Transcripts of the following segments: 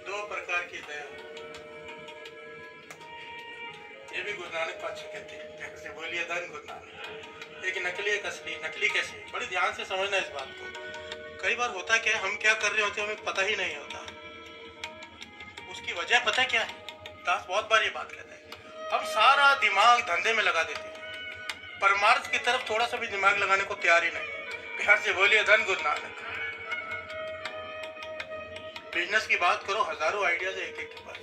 दो प्रकार की दया, ये भी गुरु नानक पातशाह कहते हैं। कैसे बोलिए धन गुरु नानक। एक नकली एक असली। नकली कैसे? बड़ी ध्यान से समझना इस बात को। कई बार होता क्या है, हम क्या कर रहे होते हैं हमें पता ही नहीं होता। उसकी वजह पता क्या है? दास बहुत बार ये बात कहता है, हम सारा दिमाग धंधे में लगा देते हैं, परमार्थ की तरफ थोड़ा सा भी दिमाग लगाने को तैयार ही नहीं। प्यार से बोलिए धन गुरु नानक। बिजनेस की बात करो, हजारों आइडियाज है एक एक के पास,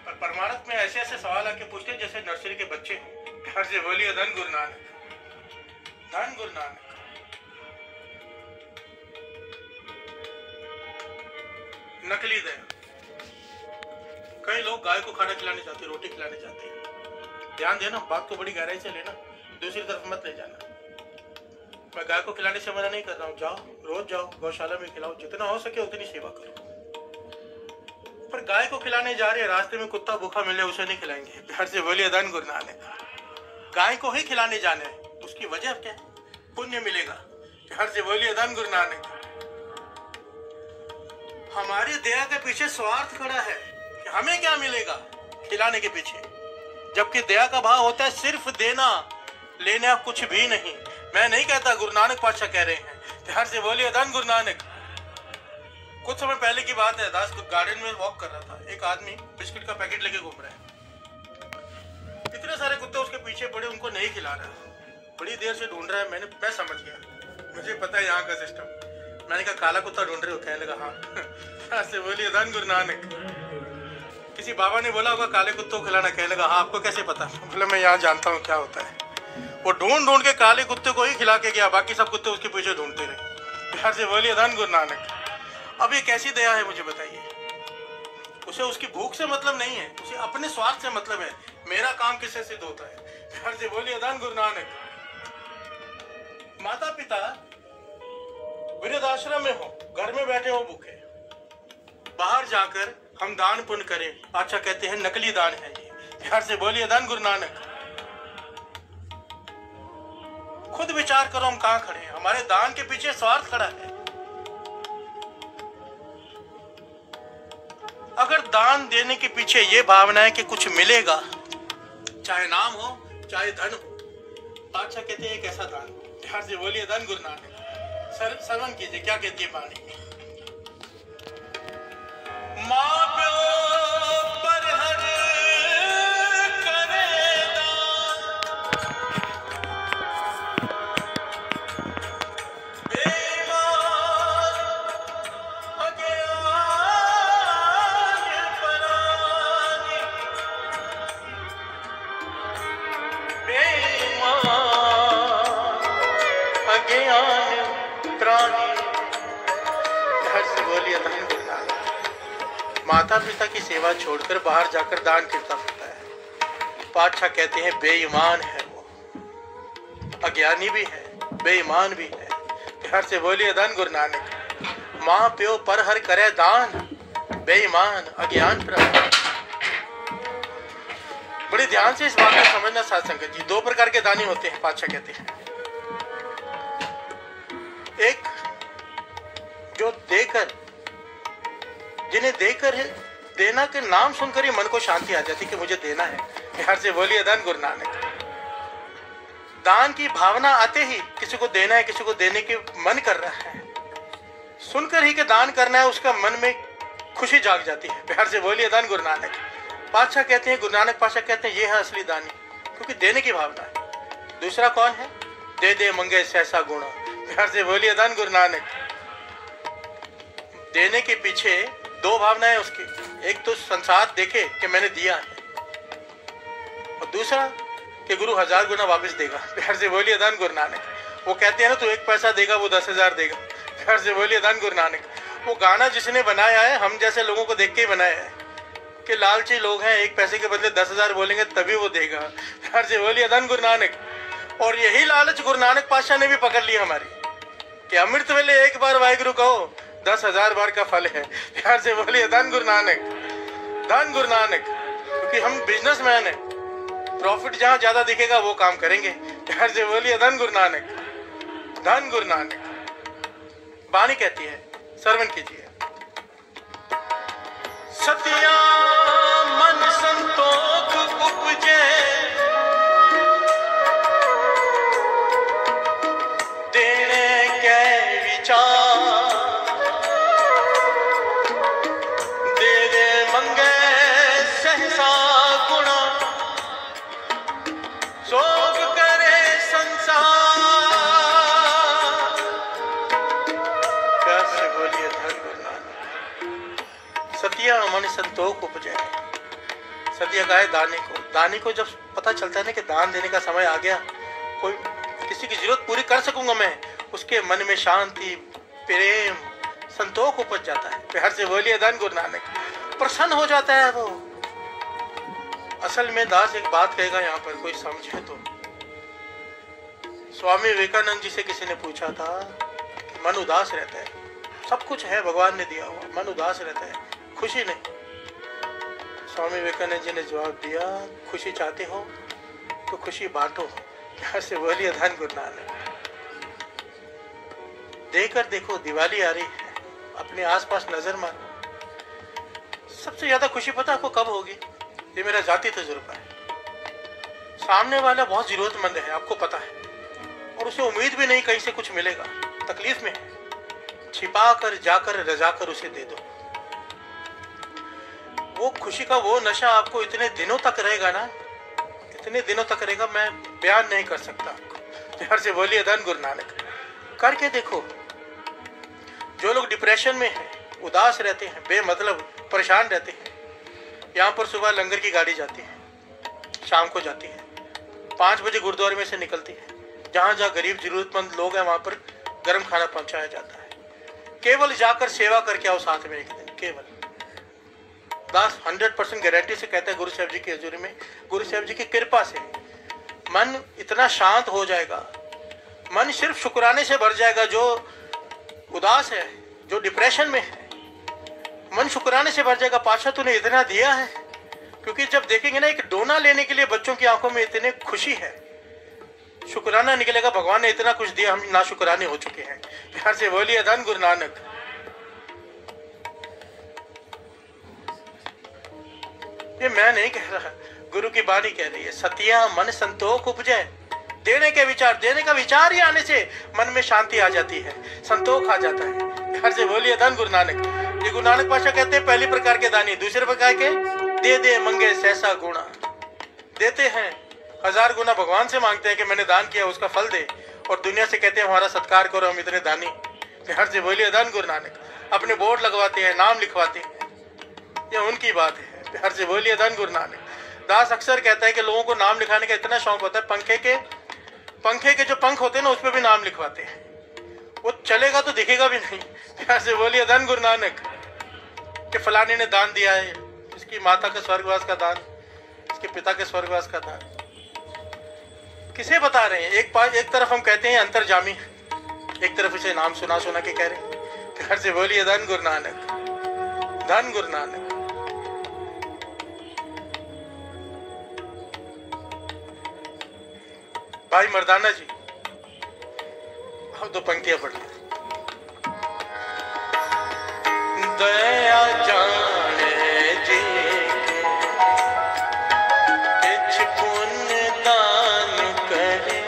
पर परमार्थ में ऐसे ऐसे सवाल आके पूछते हैं जैसे नर्सरी के बच्चे हो। प्यार से बोलिए धन गुरु नानक। धन गुरु नानक। नकली दया। कई लोग गाय को खाना खिलाने जाते हैं, रोटी खिलाने जाते हैं। ध्यान देना, बात को बड़ी गहराई से लेना, दूसरी तरफ मत ले जाना। मैं गाय को खिलाने से मना नहीं कर रहा हूँ, जाओ, रोज जाओ, गौशाला में खिलाओ, जितना हो सके उतनी सेवा करो। पर गाय को खिलाने जा रहे हैं, रास्ते में कुत्ता भूखा मिले उसे नहीं खिलाएंगे। प्यार से बोलिए धन गुरु नानक। गाय को ही खिलाने जाना है, उसकी वजह क्या? पुण्य मिलेगा। प्यार से बोलिए धन गुरु नानक। हमारी दया के पीछे स्वार्थ खड़ा है कि हमें क्या मिलेगा खिलाने के पीछे, जबकि दया का भाव होता है सिर्फ देना, लेना कुछ भी नहीं। मैं नहीं कहता, गुरु नानक पातशाह कह रहे हैं। प्यार से बोलिए धन गुरु नानक। कुछ समय पहले की बात है, दास गार्डन में वॉक कर रहा था, एक आदमी बिस्किट का पैकेट लेके घूम रहा है। इतने सारे कुत्ते उसके पीछे पड़े, उनको नहीं खिला रहा, बड़ी देर से ढूंढ रहा है। मैं समझ गया, मुझे पता है यहाँ का सिस्टम। मैंने कहा काला कुत्ता ढूंढ रहे हो? कहने लगा हाँ। ऐसे बोलिए धन गुरु नानक। किसी बाबा ने बोला होगा काले कुत्तों को खिलाना, कहने लगा हाँ, आपको कैसे पता? बोले मैं यहाँ जानता हूँ क्या होता है। वो ढूंढ ढूंढ के काले कुत्ते को ही खिला के गया, बाकी सब कुत्ते उसके पीछे ढूंढते रहे। प्यार से बोलिए धन गुरु नानक। अब ये कैसी दया है मुझे बताइए? उसे उसकी भूख से मतलब नहीं है, उसे अपने स्वार्थ से मतलब है, मेरा काम किससे सिद्ध होता है। प्यार से बोलिए धन गुरु नानक। माता पिता वृद्धाश्रम में हो, घर में बैठे हो भूखे, बाहर जाकर हम दान पुण्य करें, अच्छा कहते हैं नकली दान है ये। प्यार से बोलिए धन गुरु नानक। खुद विचार करो हम कहां खड़े हैं, हमारे दान के पीछे स्वार्थ खड़ा है। अगर दान देने के पीछे ये भावना है कि कुछ मिलेगा, चाहे नाम हो चाहे धन हो, बादशाह कहते हैं एक ऐसा दान। प्यार से बोलिए धन गुरु नानक। श्रवण कीजिए क्या कहती है वाणी। माँ प्यो पर हर करे दान, बेईमान अज्ञान परानी, बेईमान अज्ञान प्राणी। हर्ष बोलिए धन गुरु नानक। माता पिता की सेवा छोड़कर बाहर जाकर दान करता फिरता है। पातशाह कहते हैं बेईमान है वो, अज्ञानी भी है, बेईमान भी है। प्यार से बोलिए धन गुरु नानक। माँ प्यो पर हर करे दान, बेईमान अज्ञान प्राणी। बड़ी ध्यान से इस बात को समझना साध संगत जी। दो प्रकार के दानी होते हैं, पातशाह कहते हैं। एक जो देकर, जिन्हें देकर है, देना के नाम सुनकर ही मन को शांति आ जाती कि मुझे देना है। प्यार से बोलिए धन गुरु नानक। दान की भावना आते ही किसी को देना है, किसी को देने के मन कर रहा है, सुनकर ही कि दान करना है, उसका मन में खुशी जाग जाती है। प्यार से बोलिए धन गुरु नानक। पातशाह कहते हैं, गुरु नानक पातशाह कहते हैं ये है असली दानी, क्योंकि देने की भावना है। दूसरा कौन है? दे दे मंगे सहसा गुण। प्यार से बोलिए धन गुरु नानक। देने के पीछे दो भावनाएं उसकी, एक तो संसार देखे कि मैंने दिया है, और दूसरा कि गुरु 1000 गुना वापस देगा। प्यार से बोलिए धन गुरु नानक। वो कहते हैं ना, तू 1 पैसा देगा वो 10,000 देगा। प्यार से बोलिए धन गुरु नानक। वो गाना जिसने बनाया है, हम जैसे लोगों को देख के ही बनाया है कि लालची लोग हैं, 1 पैसे के बदले 10,000 बोलेंगे तभी वो देगा। प्यार से बोलिए धन गुरु नानक। और यही लालच गुरु नानक पातशाह ने भी पकड़ ली हमारी कि अमृत वेले एक बार वाहिगुरु कहो 10,000 बार का फल है। प्यार से बोलिए धन गुरु नानक, धन गुरु नानक। क्योंकि हम बिजनेसमैन हैं, प्रॉफिट जहां ज्यादा दिखेगा वो काम करेंगे। प्यार से बोलिए धन गुरु नानक, धन गुरु नानक। बानी कहती है, श्रवण कीजिए। सतिया मन संतोख उपजे, देने के विचार, दे दे मंगे सहसा गुणा, सोग करे संसार। कैसे बोलिए धन गुरु नानक। सतिया मन संतोख उपजे। सतिया का है दानी को। दानी को जब पता चलता है ना कि दान देने का समय आ गया, कोई किसी की जरूरत पूरी कर सकूंगा मैं, उसके मन में शांति, प्रेम, संतोष उपज जाता है। प्यार से बोलिए धन गुरु नानक। प्रसन्न हो जाता है वो। असल में दास एक बात कहेगा यहाँ पर, कोई समझे तो। स्वामी विवेकानंद जी से किसी ने पूछा था कि मन उदास रहता है, सब कुछ है भगवान ने दिया हुआ, मन उदास रहता है, खुशी नहीं। स्वामी विवेकानंद जी ने जवाब दिया, खुशी चाहते हो तो खुशी बांटो। प्यार से बोलिए धन गुरु नानक। देकर देखो, दिवाली आ रही है, अपने आसपास नजर मारो। सबसे ज्यादा खुशी पता आपको कब होगी? ये मेरा जाती तजुर्बा है। सामने वाला बहुत जरूरतमंद है, आपको पता है, और उसे उम्मीद भी नहीं कहीं से कुछ मिलेगा, तकलीफ में है, छिपा कर जाकर रजाकर उसे दे दो। वो खुशी का वो नशा आपको इतने दिनों तक रहेगा ना, इतने दिनों तक रहेगा, मैं बयान नहीं कर सकता आपको। प्यार से बोलिए धन गुरु नानक। करके देखो। जो लोग डिप्रेशन में हैं, उदास रहते हैं, बेमतलब परेशान रहते हैं, यहाँ पर सुबह लंगर की गाड़ी जाती है, शाम को जाती है, 5 बजे गुरुद्वारे में से निकलती है, जहाँ जहाँ गरीब जरूरतमंद लोग हैं वहाँ पर गर्म खाना पहुँचाया जाता है। केवल जाकर सेवा करके आओ साथ में एक दिन, केवल। दास 100% गारंटी से कहते हैं गुरु साहब जी की हजूरी में, गुरु साहब जी की कृपा से मन इतना शांत हो जाएगा, मन सिर्फ शुक्राने से भर जाएगा। जो उदास है, जो डिप्रेशन में है, मन शुक्राने से भर जाएगा, पातशाह तूने इतना दिया है। क्योंकि जब देखेंगे ना, एक डोना लेने के लिए बच्चों की आंखों में इतनी खुशी है, शुक्राना निकलेगा, भगवान ने इतना कुछ दिया, हम ना शुक्राने हो चुके हैं। प्यार से बोलिए धन गुरु नानक। ये मैं नहीं कह रहा, गुरु की बानी कह रही है। सतिया मन संतोख उपजे, देने के विचार, देने का विचार ही आने से मन में शांति आ जाती है, संतोष आ जाता है। प्यार से बोलिए धन गुरु नानक। ये गुरु नानक पातशाह कहते हैं पहली प्रकार के दानी, दूसरे प्रकार के दे दे मंगे सहसा गुणा। देते हैं 1000 गुना भगवान से मांगते हैं कि मैंने दान किया, उसका फल दे, और दुनिया से कहते हैं हमारा सत्कार करो, हम इतने दानी। प्यार से बोलिए धन गुरु नानक। अपने बोर्ड लगवाते हैं, नाम लिखवाते हैं, ये उनकी बात है। प्यार से बोलिए धन गुरु नानक। दास अक्सर कहता है कि लोगों को नाम लिखाने का इतना शौक होता है, पंखे के जो पंख होते हैं ना, उस पर भी नाम लिखवाते हैं, वो चलेगा तो दिखेगा भी नहीं। प्यार से बोलिए धन गुरु नानक। कि फलाने ने दान दिया है, इसकी माता के स्वर्गवास का दान, इसके पिता के स्वर्गवास का दान, किसे बता रहे हैं? एक तरफ हम कहते हैं अंतर्जामी, एक तरफ इसे नाम सुना सुना के कह रहे हैं। प्यार से बोलिए धन गुरु नानक, धन गुरु नानक। भाई मर्दाना जी, हम 2 पंक्तियां पढ़ लें। दया जाने जी किछ पुण्य दान करे,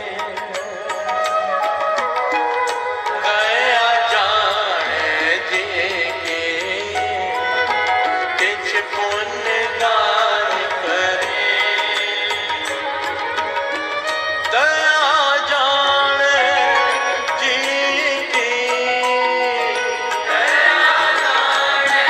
दया जाने जी किछ पुण्य दान करे, दया जाने जी की, दया जाने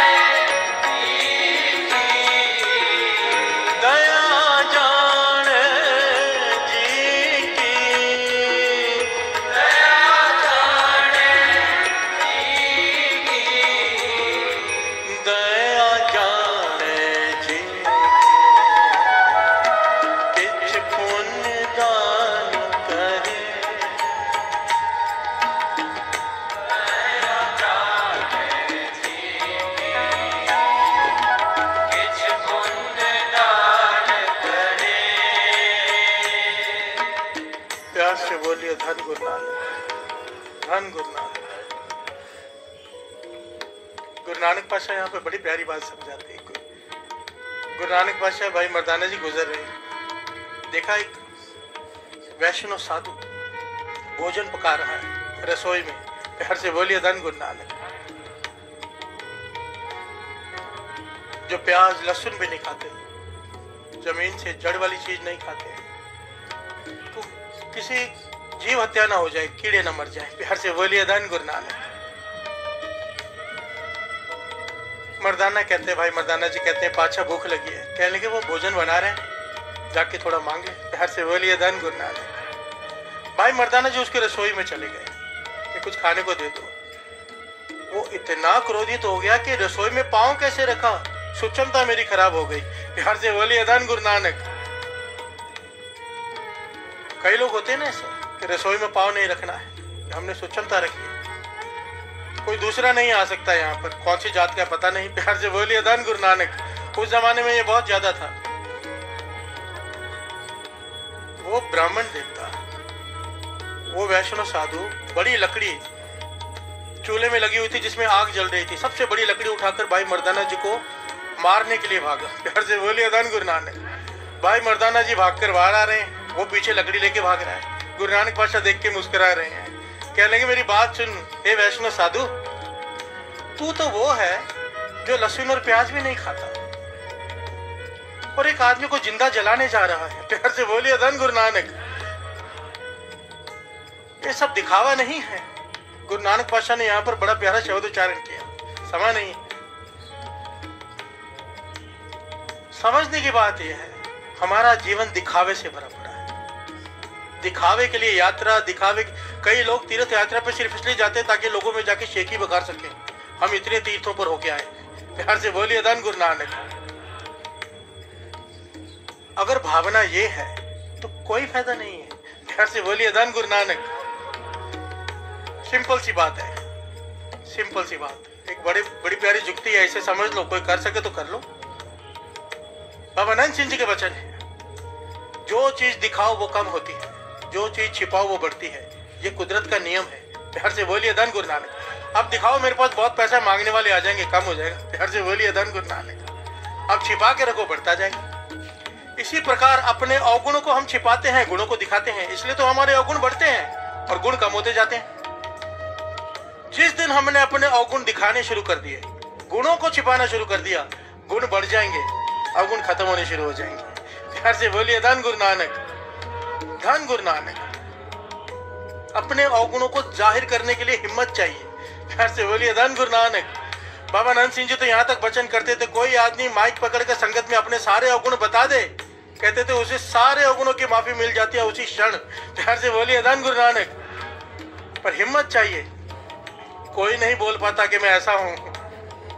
प्यार से बोलिए धन गुरु नानक, धन गुरु नानक। गुरु नानक पातशाह यहाँ पे बड़ी प्यारी बात समझाते हैं। गुरु नानक पातशाह भाई मर्दाना जी गुजर रहे, देखा एक वैष्णव साधु भोजन पका रहा है रसोई में, प्यार से बोलिए धन गुरु नानक। जो प्याज लहसुन भी नहीं खाते, जमीन से जड़ वाली चीज नहीं खाते, तो किसी जीव हत्या ना हो जाए, कीड़े ना मर जाए, प्यार से बोलिए धन गुरु नानक। मर्दाना कहते हैं, भाई मर्दाना जी कहते हैं पाछा भूख लगी है, कहने लगे वो भोजन बना रहे हैं, जाके थोड़ा मांग ले, प्यार से बोलिए धन गुरु नानक। भाई मर्दाना जी उसकी रसोई में चले गए कि कुछ खाने को दे दो। वो इतना क्रोधित हो गया कि रसोई में पांव कैसे रखा, सुचमता मेरी खराब हो गई, प्यार से बोलिए धन गुरु नानक। कई लोग होते हैं ना ऐसे कि रसोई में पांव नहीं रखना है, हमने सुचमता रखी है, कोई दूसरा नहीं आ सकता यहाँ पर, कौन सी जात का पता नहीं, प्यार से बोलिए धन गुरु नानक। उस जमाने में ये बहुत ज्यादा था। वो ब्राह्मण देवता, वो वैष्णव साधु बड़ी लकड़ी चूल्हे में लगी हुई थी जिसमें आग जल रही थी, सबसे बड़ी लकड़ी उठाकर भाई मर्दाना जी को मारने के लिए भागा, प्यार से बोलिए धन गुरु नानक। भाई मर्दाना जी भागकर बाहर आ रहे हैं, वो पीछे लकड़ी लेके भाग रहा है। गुरु नानक पातशाह देख के मुस्कुरा रहे हैं, कहने लगे मेरी बात सुन हे वैष्णव साधु, तू तो वो है जो लहसुन और प्याज भी नहीं खाता और एक आदमी को जिंदा जलाने जा रहा है, प्यार से बोलिए धन गुरु नानक। ये सब दिखावा नहीं है। गुरु नानक पातशाह ने यहाँ पर बड़ा प्यारा शब्द उच्चारण किया, समय नहीं, समझने की बात यह है हमारा जीवन दिखावे से भरा पड़ा है। दिखावे के लिए यात्रा, दिखावे, कई लोग तीर्थ यात्रा पे सिर्फ इसलिए जाते हैं ताकि लोगों में जाके शेखी बघार सके, हम इतने तीर्थों पर होके आए, प्यार से बोलिए धन गुरु नानक। अगर भावना ये है तो कोई फायदा नहीं है, प्यार से बोलिए धन गुरु नानक। सिंपल सी बात है, सिंपल सी बात। एक बड़ी प्यारी जुक्ति है, इसे समझ लो, कोई कर सके तो कर लो। बाबा नंद सिंह जी के वचन है, जो चीज दिखाओ वो कम होती है, जो चीज छिपाओ वो बढ़ती है, ये कुदरत का नियम है, प्यार से बोलिए धन गुरु नानक। अब दिखाओ मेरे पास बहुत पैसा, मांगने वाले आ जाएंगे, कम हो जाएगा, प्यार से बोलिए धन गुरु नानक। अब छिपा के रखो, बढ़ता जाएगा। इसी प्रकार अपने अवगुणों को हम छिपाते हैं, गुणों को दिखाते हैं, इसलिए तो हमारे अवगुण बढ़ते हैं और गुण कम होते जाते हैं। जिस दिन हमने अपने अवगुण दिखाने शुरू कर दिए, गुणों को छिपाना शुरू कर दिया, गुण बढ़ जाएंगे, अवगुण खत्म होने शुरू हो जाएंगे, प्यार से बोलिए धन गुरु नानक, धन गुरु नानक। अपने अवगुणों को जाहिर करने के लिए हिम्मत चाहिए, प्यार से बोलिए धन गुरु नानक। बाबा नंद सिंह जी तो यहाँ तक वचन करते थे, कोई आदमी माइक पकड़ कर संगत में अपने सारे अवगुण बता दे, कहते थे उसे सारे अवगुणों की माफी मिल जाती है उसी क्षण, प्यार से बोलिए धन गुरु नानक। पर हिम्मत चाहिए, कोई नहीं बोल पाता कि मैं ऐसा हूं,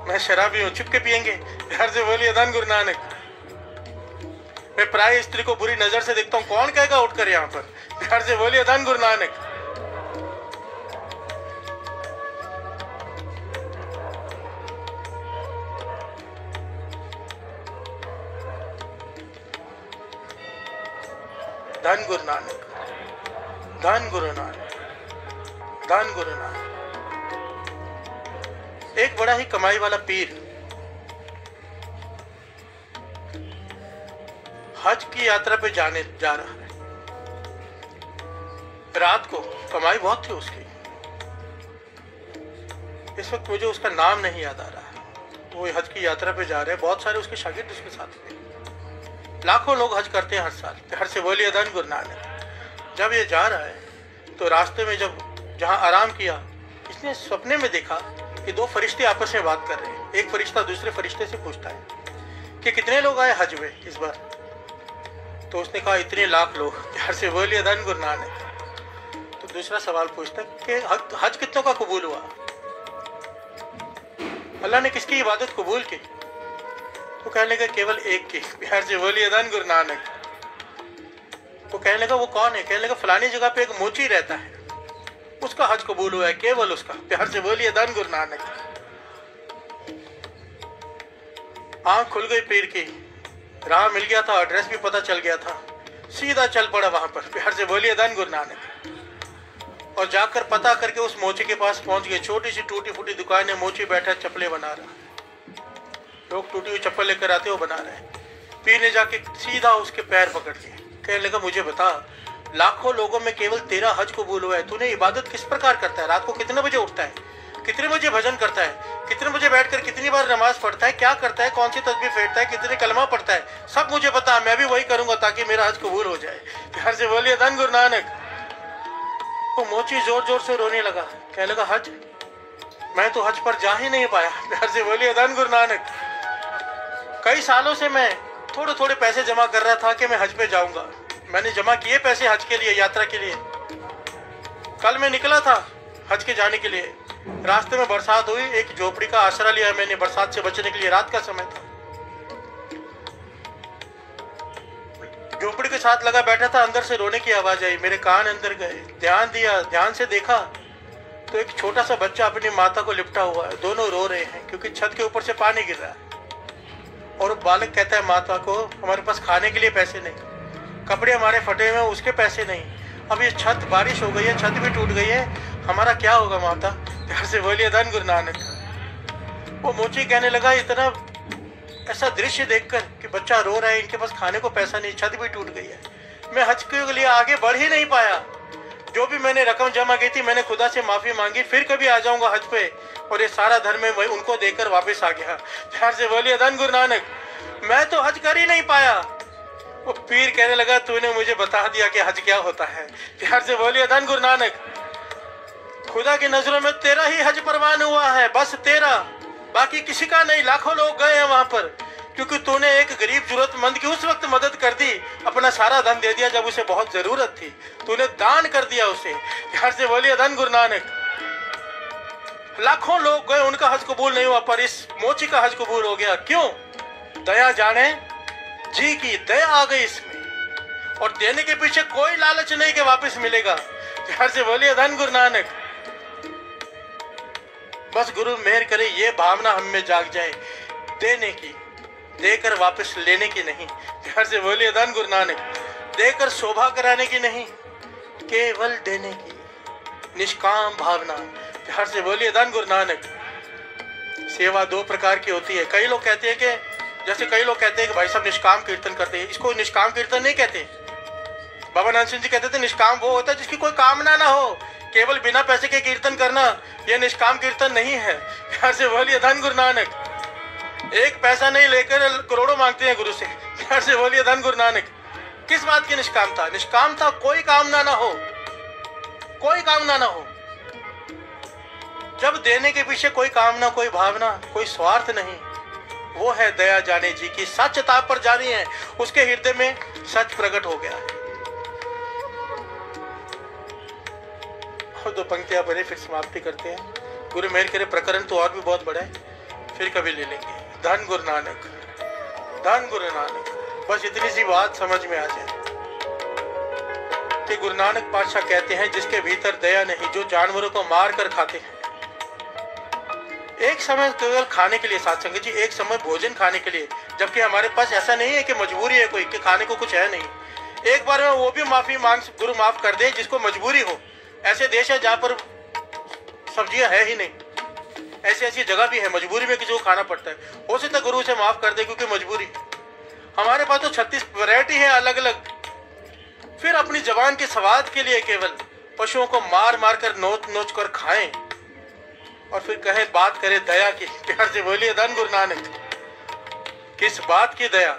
मैं शराबी हूं, चुपके पिएंगे, प्यार से बोलिए धन गुरु नानक। मैं प्राय स्त्री को बुरी नजर से देखता हूं, कौन कहेगा उठकर यहाँ पर, प्यार से बोलिए धन गुरु नानक। धन गुरु नानक, धन गुरु नानक, धन गुरु नानक। एक बड़ा ही कमाई वाला पीर हज की यात्रा पे जा रहा है। रात को कमाई बहुत थी उसकी, इस वक्त मुझे उसका नाम नहीं याद आ रहा है। वो हज की यात्रा पे जा रहे हैं, बहुत सारे उसके शागिर्द उसके साथ थे, लाखों लोग हज करते हैं हर साल, प्यार से बोलिए धन गुरु नानक। जब ये जा रहा है तो रास्ते में जब जहां आराम किया, इसने सपने में देखा कि दो फरिश्ते आपस में बात कर रहे हैं। एक फरिश्ता दूसरे फरिश्ते से पूछता है कि कितने लोग आए हज में इस बार, तो उसने कहा इतने लाख लोग, प्यार से बोलिए धन गुरु नानक। तो दूसरा सवाल पूछता है कि हज कितनों का कबूल हुआ, अल्लाह ने किसकी इबादत कबूल की, तो कहने लगा केवल एक की, प्यार से बोलिए धन गुरु नानक। तो कहने लगा वो कौन है, कहने लगा फलानी जगह पे एक मोची रहता है, उसका हज कबूल हुआ है, केवल उसका, प्यार से बोलिए धन गुरु नानक। आंख खुल गई पीर की, राह मिल गया था, एड्रेस भी पता चल गया था, सीधा चल पड़ा वहां पर, प्यार से बोलिए धन गुरु नानक। और जाकर पता करके उस मोची के पास पहुंच गए। छोटी सी टूटी फूटी दुकान है, मोची बैठा चप्पलें बना रहा। लोग टूटी हुई चप्पल लेकर आते वो बना रहे। पीने जाके सीधा उसके पैर पकड़ लिए, कहने लगा मुझे बता, लाखों लोगों में केवल तेरा हज कबूल हुआ है, तूने इबादत किस प्रकार करता है, रात को कितने बजे उठता है, कितने बजे भजन करता है, कितने बजे बैठकर कितनी बार नमाज पढ़ता है, क्या करता है, कौन सी तस्बीह फेरता है, कितने कलमा पढ़ता है, सब मुझे पता, मैं भी वही करूंगा ताकि मेरा हज कबूल हो जाए। प्यार से बोलिए धन गुरु नानक। वो मोची जोर जोर से रोने लगा, कहने लगा हज, मैं तो हज पर जा ही नहीं पाया। प्यार से बोलिए धन गुरु नानक। कई सालों से मैं थोड़े थोड़े पैसे जमा कर रहा था कि मैं हज पे जाऊंगा। मैंने जमा किए पैसे हज के लिए, यात्रा के लिए। कल मैं निकला था हज के जाने के लिए, रास्ते में बरसात हुई, एक झोपड़ी का आसरा लिया मैंने बरसात से बचने के लिए। रात का समय था, झोपड़ी के साथ लगा बैठा था, अंदर से रोने की आवाज आई, मेरे कान अंदर गए, ध्यान दिया, ध्यान से देखा तो एक छोटा सा बच्चा अपनी माता को लिपटा हुआ है, दोनों रो रहे हैं क्योंकि छत के ऊपर से पानी गिर रहा है। और बालक कहता है माता को, हमारे पास खाने के लिए पैसे नहीं, कपड़े हमारे फटे हुए हैं, उसके पैसे नहीं, अब ये छत, बारिश हो गई है, छत भी टूट गई है, हमारा क्या होगा माता। प्यार से बोलिए धन गुरु नानक। वो मोची कहने लगा, इतना ऐसा दृश्य देखकर कि बच्चा रो रहा है, इनके पास खाने को पैसा नहीं, छत भी टूट गई है, मैं हज के लिए आगे बढ़ ही नहीं पाया। जो भी मैंने रकम जमा की थी मैंने खुदा से माफी मांगी, फिर कभी आ जाऊंगा हज पे, और ये सारा धर्म में वही उनको देकर वापस आ गया। प्यार से बोलिए धन गुरु नानक। मैं तो हज कर ही नहीं पाया। वो पीर कहने लगा, तूने मुझे बता दिया कि हज क्या होता है। प्यार से बोलिए धन गुरु नानक। खुदा की नजरों में तेरा ही हज परवान हुआ है, बस तेरा, बाकी किसी का नहीं। लाखों लोग गए हैं वहां पर, क्योंकि तूने एक गरीब जरूरतमंद की उस वक्त मदद कर दी, अपना सारा धन दे दिया जब उसे बहुत जरूरत थी, तूने दान कर दिया उसे। प्यार से बोलिए धन गुरु नानक। लाखों लोग गए, उनका हज कबूल नहीं हुआ, पर इस मोची का हज कबूल हो गया। क्यों? दया जाने जी की दया आ गई इसमें, और देने के पीछे कोई लालच नहीं कि वापस मिलेगा। प्यार से बोलिए धन गुरु नानक। बस गुरु मेहर करे ये भावना हम में जाग जाए, देने की, देकर वापस लेने की नहीं। प्यार से बोलिए धन गुरु नानक। देकर शोभा कराने की नहीं, केवल देने की निष्काम भावना। प्यार से बोलिए धन गुरु नानक। सेवा दो प्रकार की होती है। कई लोग कहते हैं कि, जैसे कई लोग कहते हैं कि भाई साहब निष्काम कीर्तन करते हैं, इसको निष्काम कीर्तन नहीं कहते। बाबा नानक सिंह जी कहते थे निष्काम वो होता है जिसकी कोई कामना ना हो, केवल बिना पैसे के कीर्तन करना, यह निष्काम कीर्तन नहीं है। प्यार से बोलिए धन गुरु नानक। एक पैसा नहीं लेकर करोड़ों मांगते हैं गुरु से। प्यार से बोलिए धन गुरु नानक। किस बात की निष्कामता? निष्कामता कोई कामना ना हो, कोई कामना ना हो। जब देने के पीछे कोई कामना, कोई भावना, कोई स्वार्थ नहीं, वो है दया जाने जी की। सच ताप पर जानी है, उसके हृदय में सच प्रकट हो गया है। और दो पंक्तियां पढ़े फिर समाप्ति करते हैं। गुरु मेहर करे, प्रकरण तो और भी बहुत बड़ा है, फिर कभी ले लेंगे। धन गुरु नानक, धन गुरु नानक। बस इतनी सी बात समझ में आ जाए कि गुरु नानक पातशाह कहते हैं, जिसके भीतर दया नहीं, जो जानवरों को मार कर खाते हैं। एक समय केवल खाने के लिए साथ संगत जी, एक समय भोजन खाने के लिए, जबकि हमारे पास ऐसा नहीं है कि मजबूरी है कोई कि खाने को कुछ है नहीं। एक बार में वो भी माफी मांग, गुरु माफ कर दे जिसको मजबूरी हो। ऐसे देश है जहाँ पर सब्जियां है ही नहीं, ऐसी ऐसी जगह भी है मजबूरी में किसी को खाना पड़ता है, हो सकता है गुरु से माफ कर दे क्योंकि मजबूरी। हमारे पास तो 36 वैरायटी है अलग अलग। फिर अपनी जबान के स्वाद के लिए केवल पशुओं को मार मार कर नोच नोच कर खाएं, और फिर कहे बात करे दया की। प्यार से बोलिए धन गुरु नानक। किस बात की दया?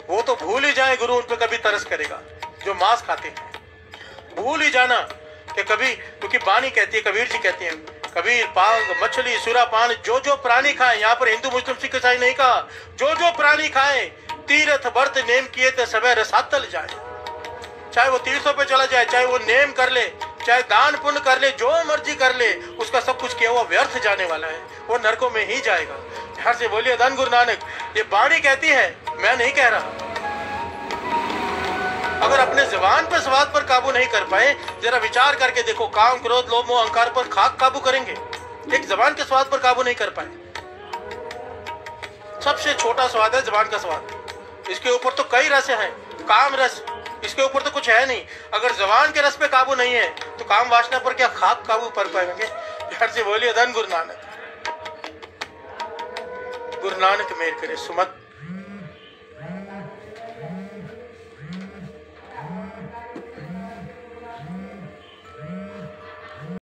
वो तो भूल ही जाए गुरु उन पर कभी तरस करेगा जो मांस खाते हैं। भूल ही जाना कि कभी, क्योंकि बानी कहती है, कबीर जी कहते हैं, कबीर पांग मछली सुरा पान जो जो प्राणी खाए। यहाँ पर हिंदू मुस्लिम सिख ईसाई नहीं कहा, जो जो प्राणी खाए, तीर्थ व्रत नेम किए तो सब रसातल जाए। चाहे वो तीर्थों पे चला जाए, चाहे वो नेम कर ले, चाहे दान पुण्य कर ले, जो मर्जी कर ले, उसका सब कुछ किया हुआ व्यर्थ जाने वाला है, वो नरकों में ही जाएगा। प्यार से बोलिए धन गुरु नानक। ये बाणी कहती है, मैं नहीं कह रहा। अगर अपने जबान पर स्वाद पर काबू नहीं कर पाए, जरा विचार करके देखो, काम क्रोध लोभ मोह अहंकार पर खाक काबू करेंगे, एक जबान के स्वाद पर काबू नहीं कर पाए। सबसे छोटा स्वाद है जबान का स्वाद, इसके ऊपर तो कई रस हैं। काम रस, इसके ऊपर तो कुछ है नहीं। अगर जबान के रस पे काबू नहीं है तो काम वासना पर क्या खाक काबू कर पाएंगे। प्यार से बोलिए धन गुरु नानक। गुरु नानक मेहर करे। सुमत।